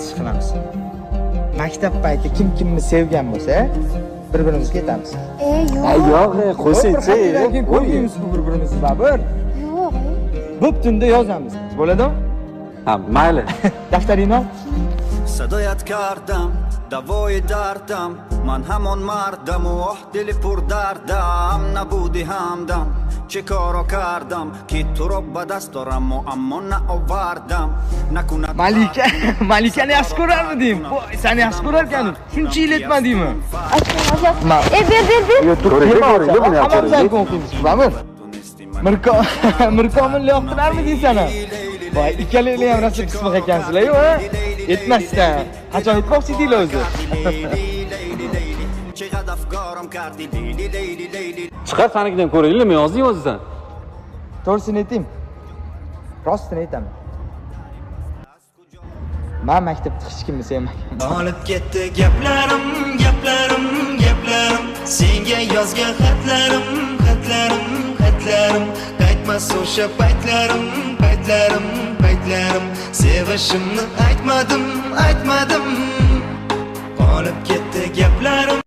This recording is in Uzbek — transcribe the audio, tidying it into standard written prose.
tortish qilamiz. Maktab payti kimni sevgan bo'lsa, bir-birimizga aytamiz. Yo'q, qo'shaychi. Ko'rgimiz bir-birimizni baribir. Yo'q. Bo'ptunda yozamiz. Bo'ladimi? Ha, mayli. Daftaringni ol. Sadoyat kardam, davoyi dardam. Man hamon mardam و دلی پر دردم نبودی همدم چه کارو کردم که تو رو به دست دارم و اما نآوردم نکند Malikani yaxshi ko'rarmidim? Voy, seni yaxshi ko'rarkanim. Shuncha yil etmadingmi? Ber. Yo, tur, buni Hammamiz o'qiymiz, baribir. Mirkomilni yoqtirarmiding sana? Voy, ikkalangiz ham rosa qismiq ekansizlar-ku, ha? Yetmasdan. Qachon yetmoqchi edinglar o'zi? چقدر افکارم کردی لیلی لیلی لیلی Chiqar sanikidan ko'raylik, nima yozding o'zisan? To'g'risini aytaymi? Rostini aytaman. Men maktabda hech kimni sevmagan. Olib ketdi gaplarim senga yozgan xatlarim qaytmas o'sha paytlarim sevishimni aytmadim olib ketdi gaplarim